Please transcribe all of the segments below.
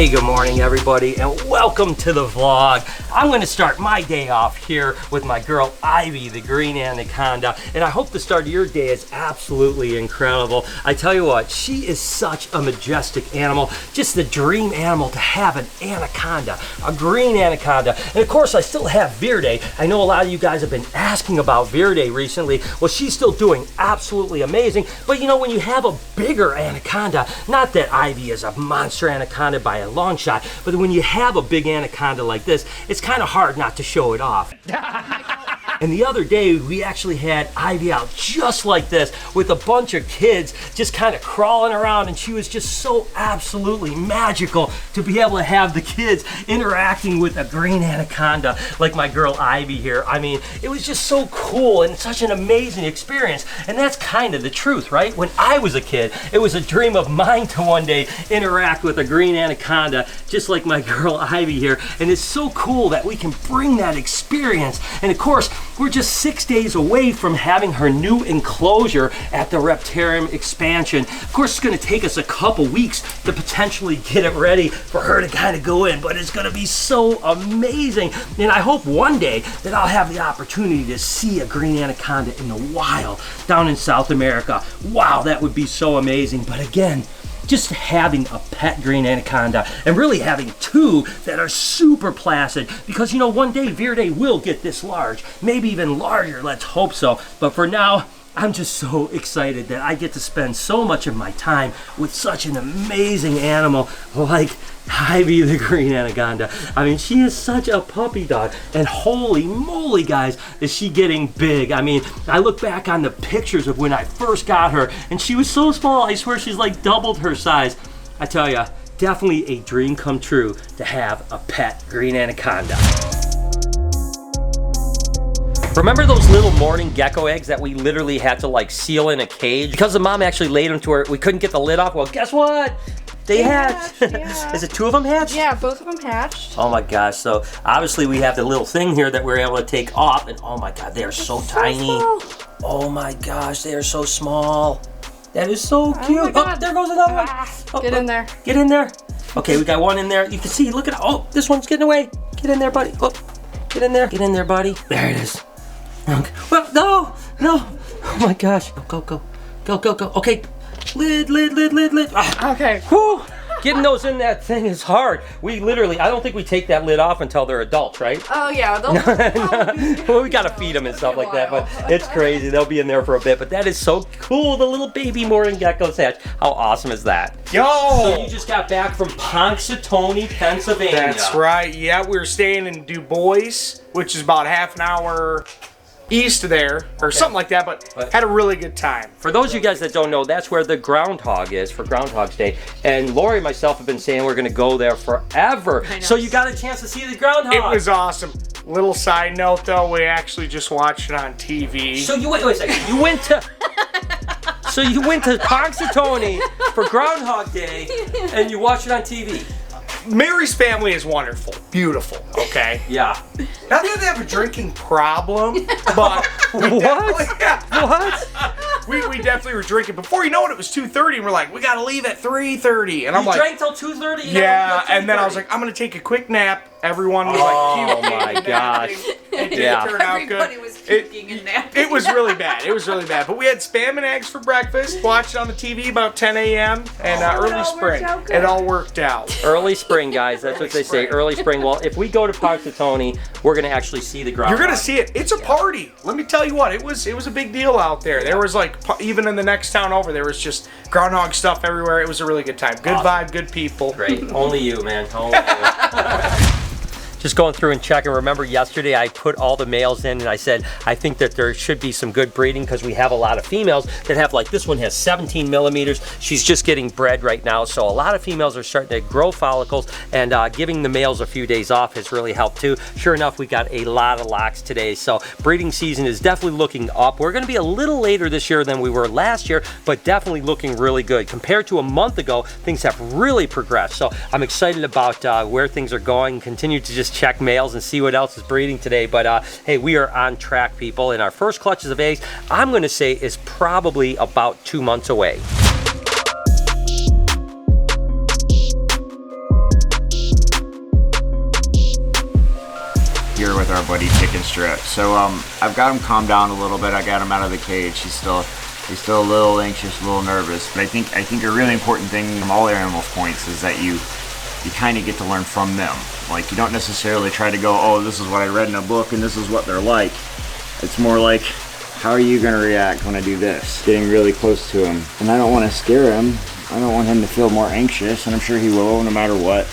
Hey, good morning everybody, and welcome to the vlog. I'm going to start my day off here with my girl Ivy, the green anaconda, and I hope the start of your day is absolutely incredible. I tell you what, she is such a majestic animal, just the dream animal to have an anaconda, a green anaconda. And of course, I still have Verde. I know a lot of you guys have been asking about Verde recently. Well, she's still doing absolutely amazing, but you know, when you have a bigger anaconda, not that Ivy is a monster anaconda by a long shot, but when you have a big anaconda like this, it's kind of hard not to show it off. And the other day, we actually had Ivy out just like this with a bunch of kids just kind of crawling around, and she was just so absolutely magical to be able to have the kids interacting with a green anaconda like my girl Ivy here. I mean, it was just so cool and such an amazing experience. And that's kind of the truth, right? When I was a kid, it was a dream of mine to one day interact with a green anaconda just like my girl Ivy here. And it's so cool that we can bring that experience. And of course, we're just 6 days away from having her new enclosure at the Reptarium expansion. Of course, it's going to take us a couple weeks to potentially get it ready for her to kind of go in, but it's going to be so amazing. And I hope one day that I'll have the opportunity to see a green anaconda in the wild down in South America. Wow, that would be so amazing. But again, just having a pet green anaconda and really having two that are super placid, because you know, one day Verde will get this large, maybe even larger, let's hope so. But for now, I'm just so excited that I get to spend so much of my time with such an amazing animal like Ivy the green anaconda. I mean, she is such a puppy dog, and holy moly guys, is she getting big. I mean, I look back on the pictures of when I first got her and she was so small. I swear she's like doubled her size. I tell ya, definitely a dream come true to have a pet green anaconda. Remember those little morning gecko eggs that we literally had to like seal in a cage? Because the mom actually laid them to her, we couldn't get the lid off. Well, guess what? They hatched. Yeah. Is it two of them hatched? Yeah, both of them hatched. Oh my gosh, so obviously we have the little thing here that we're able to take off, and oh my god, they are so tiny. Oh my gosh, they are so small. That is so cute. Oh, there goes another one. Oh, get in there. Get in there. Okay, we got one in there. You can see, look at, oh, this one's getting away. Get in there, buddy. Oh, get in there. Get in there, buddy. There it is. Okay. Well, no. Oh my gosh. Go. Okay. Lid. Ah. Okay. Whew. Getting those in that thing is hard. We literally, I don't think we take that lid off until they're adults, right? Oh yeah. Well, we gotta feed them and stuff like that, but it's crazy. They'll be in there for a bit, but that is so cool. The little baby morning geckos hatch. How awesome is that? Yo! So you just got back from Punxsutawney, Pennsylvania. That's right. Yeah, we were staying in Du Bois, which is about half an hour east of there, or something like that, but had a really good time. For those of you guys that don't know, that's where the Groundhog is for Groundhog's Day. And Lori and myself have been saying we're going to go there forever. So you got a chance to see the Groundhog. It was awesome. Little side note though, we actually just watched it on TV. So you wait a second. You went to Punxsutawney for Groundhog Day, and you watched it on TV. Mary's family is wonderful, beautiful, okay? Yeah. Not that they have a drinking problem, but we definitely were drinking. Before you know it, it was 2:30, and we're like, we gotta leave at 3:30. And I'm like, drank till 2:30? Yeah, and then I was like, I'm gonna take a quick nap. Everyone was like, oh my gosh. It didn't turn out good. Everybody was puking and napping. It was really bad. It was really bad. But we had Spam and eggs for breakfast, watched it on the TV about 10 a.m. and early spring. It all worked out. Early spring, guys. That's what they say. Early spring. Well, if we go to Punxsutawney, we're going to actually see the Groundhog. You're going to see it. It's a party. Let me tell you what. It was a big deal out there. There was like, even in the next town over, there was just Groundhog stuff everywhere. It was a really good time. Good vibe, good people. Great. Only you, man. Only you. Just going through and checking. Remember yesterday I put all the males in and I said I think that there should be some good breeding because we have a lot of females that have, like this one has 17 millimeters. She's just getting bred right now. So a lot of females are starting to grow follicles, and giving the males a few days off has really helped too. Sure enough, we got a lot of locks today. So breeding season is definitely looking up. We're going to be a little later this year than we were last year, but definitely looking really good. Compared to a month ago, things have really progressed. So I'm excited about where things are going. Continue to just check males and see what else is breeding today. But hey, we are on track, people, and our first clutches of eggs, I'm going to say, is probably about 2 months away. here with our buddy Chicken Strip. So I've got him calmed down a little bit. I got him out of the cage. He's still a little anxious, a little nervous. But I think a really important thing from all animals' points is that you kind of get to learn from them. Like, you don't necessarily try to go, oh, this is what I read in a book and this is what they're like. It's more like, how are you going to react when I do this? Getting really close to him. And I don't want to scare him. I don't want him to feel more anxious, and I'm sure he will no matter what.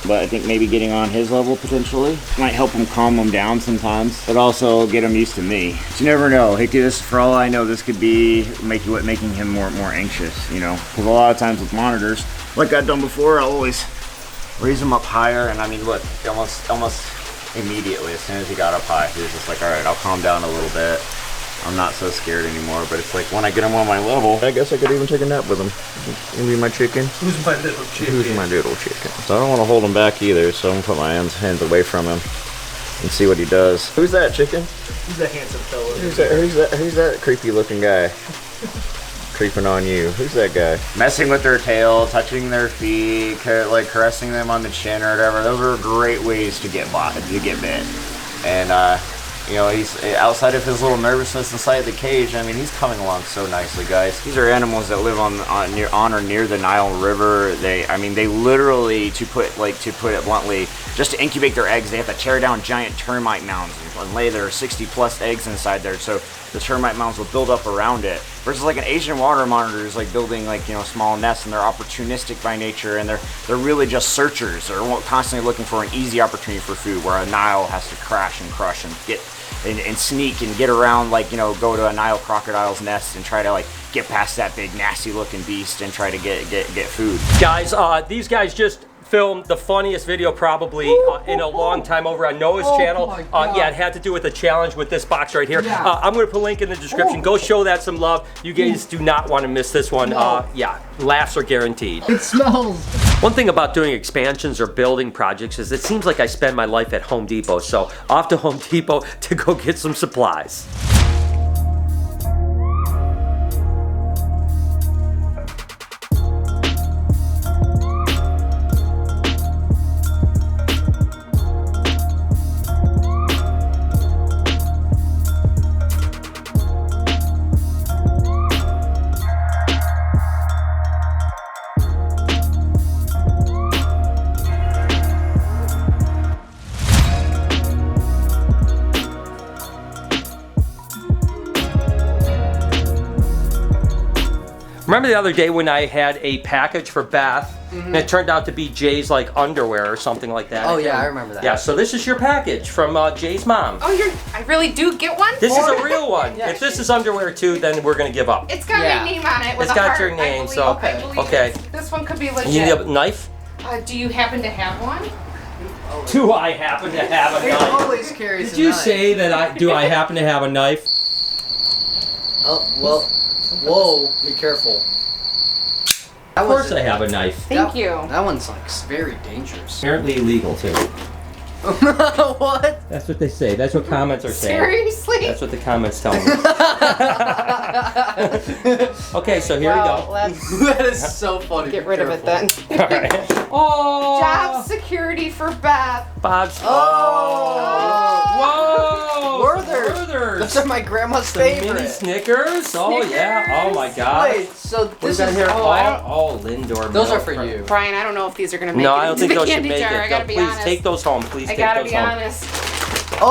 But I think maybe getting on his level potentially might help him calm him down sometimes, but also get him used to me. But you never know. For all I know, this could be making him more anxious, you know? Because a lot of times with monitors, like I've done before, I'll always raise him up higher, and I mean, look, almost immediately, as soon as he got up high, he was just like, all right, I'll calm down a little bit. I'm not so scared anymore, but it's like when I get him on my level, I guess I could even take a nap with him. You be my chicken? Who's my little chicken? Who's my little chicken? So I don't want to hold him back either, so I'm gonna put my hands away from him and see what he does. Who's that, chicken? He's a handsome fellow. Who's that creepy looking guy? Creeping on you. Who's that guy? Messing with their tail, touching their feet, like caressing them on the chin or whatever. Those are great ways to get bit. And you know, he's outside of his little nervousness inside the cage. I mean, he's coming along so nicely, guys. These are animals that live on or near the Nile River. They literally, to put it bluntly, just to incubate their eggs, they have to tear down giant termite mounds and lay their 60+ eggs inside there. So the termite mounds will build up around it. Versus like an Asian water monitor is like building small nests, and they're opportunistic by nature, and they're really just searchers. They're constantly looking for an easy opportunity for food, where a Nile has to crash and crush and get and sneak and get around, go to a Nile crocodile's nest and try to get past that big nasty looking beast and try to get food. Guys, these guys just filmed the funniest video probably in a long time over on Noah's channel. Yeah, it had to do with a challenge with this box right here. Yeah. I'm going to put a link in the description. Go show that some love. You guys do not want to miss this one. Yeah, laughs are guaranteed. It smells. One thing about doing expansions or building projects is it seems like I spend my life at Home Depot. So off to Home Depot to go get some supplies. Remember the other day when I had a package for Beth, and it turned out to be Jay's underwear or something like that? Oh yeah, I remember that. Yeah, so this is your package from Jay's mom. Oh, I really do get one? This is a real one. If this is underwear too, then we're gonna give up. It's got my name on it with It's a got heart, your name, I so believe okay. This one could be legit. You need a knife? Do you happen to have one? Do I happen to have a He knife? always carries Did a you knife. say that do I happen to have a knife? Oh, well, whoa, be careful. Of course I have a knife. Thank you. That one's very dangerous. Apparently illegal too. What? That's what they say. That's what comments are saying. Seriously? That's what the comments tell me. Okay, so here we go. That is so funny. Get rid of it then. All right. Oh! Job security for Beth. Bob's. Oh! Whoa! Werther's. Those are my grandma's The mini favorite. Snickers. Oh yeah. Oh my God. Wait, so What this is is here? I Oh, Lindor. Those milk. are for you. Brian, I don't know if these are gonna make No, it I don't into think the those should candy make jar. it. I gotta No, be please honest. take those home. Please I take gotta those be home. honest. Oh!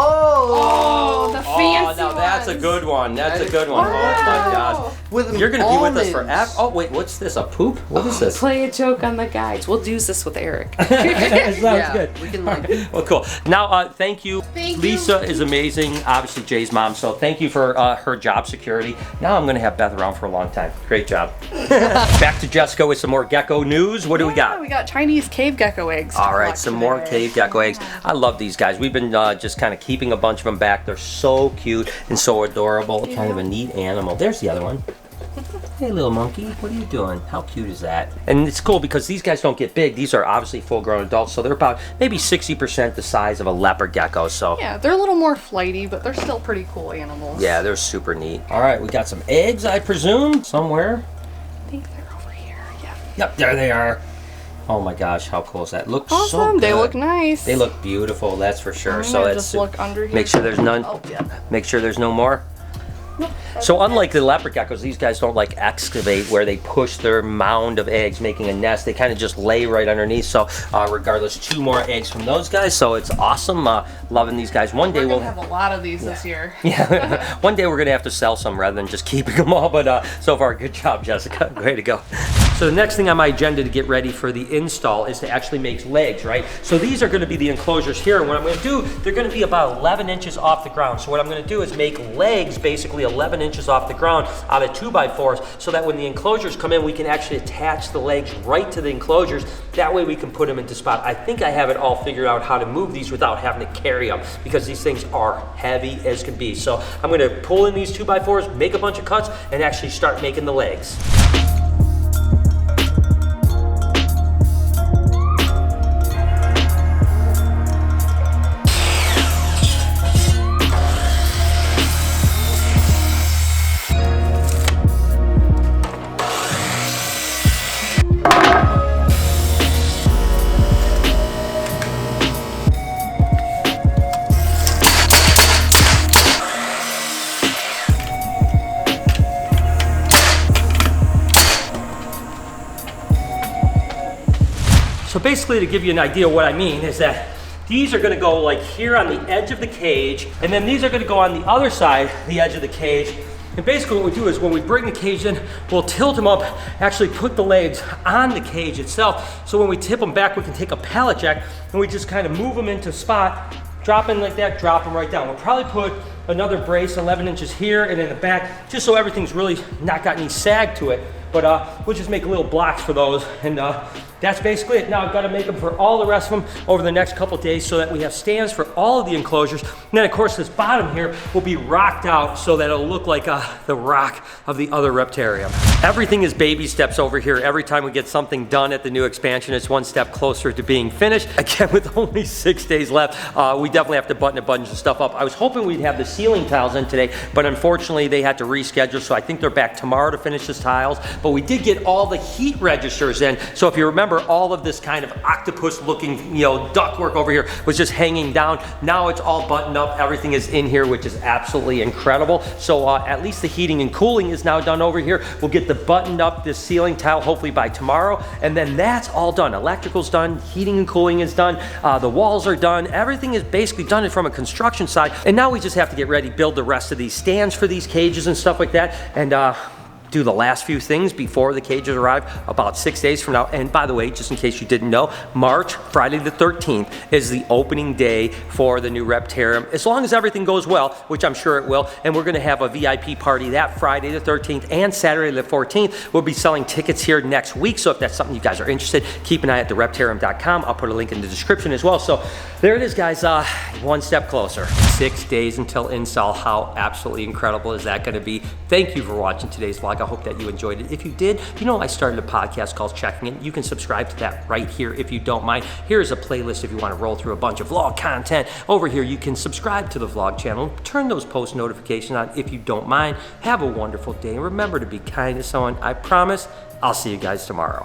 Oh, the Oh, fancy now that's a ones. good one. That's That a good one. Oh my Wow. gosh. With You're gonna be with us almonds. forever. Oh wait, what's this? A poop? What is this? Play a joke on the guys. We'll use this with Eric. Sounds Yeah, good. we can Well, cool. Now, thank you. Thank you. Lisa is amazing. Obviously, Jay's mom. So thank you for her job security. Now I'm gonna have Beth around for a long time. Great job. Back to Jessica with some more gecko news. What do we got? We got Chinese cave gecko eggs. All right, some more cave gecko eggs. I love these guys. We've been just kind of keeping a bunch of them back. They're so cute and so adorable. Kind of a neat animal. There's the other one. Hey, little monkey, what are you doing? How cute is that? And it's cool because these guys don't get big. These are obviously full-grown adults, so they're about maybe 60% the size of a leopard gecko. So Yeah, they're a little more flighty, but they're still pretty cool animals. yeah, they're super neat. All right, we got some eggs, I presume, somewhere. I think they're over here. Yeah. Yep, there they are. Oh my gosh, how cool is that? Look Awesome. so good. They look nice. They look beautiful, that's for sure. I'm So gonna let's just look under here. make sure there's none. Oh, yeah. Make sure there's no more. So unlike the leopard geckos, these guys don't like excavate where they push their mound of eggs, making a nest. They kind of just lay right underneath. So regardless, 2 more eggs from those guys. So it's awesome. Loving these guys. One day We're we'll gonna have a lot of these this year. yeah. One day we're gonna have to sell some rather than just keeping them all. But so far, good job, Jessica. Way to go. So the next thing on my agenda to get ready for the install is to actually make legs, right? So these are gonna be the enclosures here. And what I'm gonna do, they're gonna be about 11 inches off the ground. So what I'm gonna do is make legs basically 11 inches off the ground out of 2x4s, so that when the enclosures come in, we can actually attach the legs right to the enclosures. That way we can put them into spot. I think I have it all figured out how to move these without having to carry them, because these things are heavy as can be. So I'm gonna pull in these 2x4s, make a bunch of cuts, and actually start making the legs. So basically, to give you an idea of what I mean is that these are gonna go like here on the edge of the cage, and then these are gonna go on the other side, the edge of the cage. And basically what we do is when we bring the cage in, we'll tilt them up, actually put the legs on the cage itself. So when we tip them back, we can take a pallet jack and we just kind of move them into spot, drop in like that, drop them right down. We'll probably put another brace 11 inches here and in the back, just so everything's really not got any sag to it. But we'll just make little blocks for those, and that's basically it. Now I've got to make them for all the rest of them over the next couple of days so that we have stands for all of the enclosures. And then of course this bottom here will be rocked out so that it'll look like the rock of the other Reptarium. Everything is baby steps over here. Every time we get something done at the new expansion, it's one step closer to being finished. Again, with only 6 days left, we definitely have to button a bunch of stuff up. I was hoping we'd have the ceiling tiles in today, but unfortunately they had to reschedule, so I think they're back tomorrow to finish the tiles. But we did get all the heat registers in. So if you remember, all of this kind of octopus looking, ductwork over here was just hanging down. Now it's all buttoned up. Everything is in here, which is absolutely incredible. So at least the heating and cooling is now done over here. We'll get the buttoned up, this ceiling tile, hopefully by tomorrow. And then that's all done. Electrical's done, heating and cooling is done. The walls are done. Everything is basically done from a construction side. And now we just have to get ready, build the rest of these stands for these cages and stuff like that. And do the last few things before the cages arrive about 6 days from now. And by the way, just in case you didn't know, Friday the 13th is the opening day for the new Reptarium, as long as everything goes well, which I'm sure it will. And we're gonna have a VIP party that Friday the 13th and Saturday the 14th. We'll be selling tickets here next week. So if that's something you guys are interested, keep an eye at thereptarium.com. I'll put a link in the description as well. So there it is, guys, one step closer. 6 days until install. How absolutely incredible is that gonna be? Thank you for watching today's vlog. I hope that you enjoyed it. If you did, I started a podcast called Checking In. You can subscribe to that right here if you don't mind. Here's a playlist if you want to roll through a bunch of vlog content. Over here, you can subscribe to the vlog channel. Turn those post notifications on if you don't mind. Have a wonderful day. And remember to be kind to someone. I promise I'll see you guys tomorrow.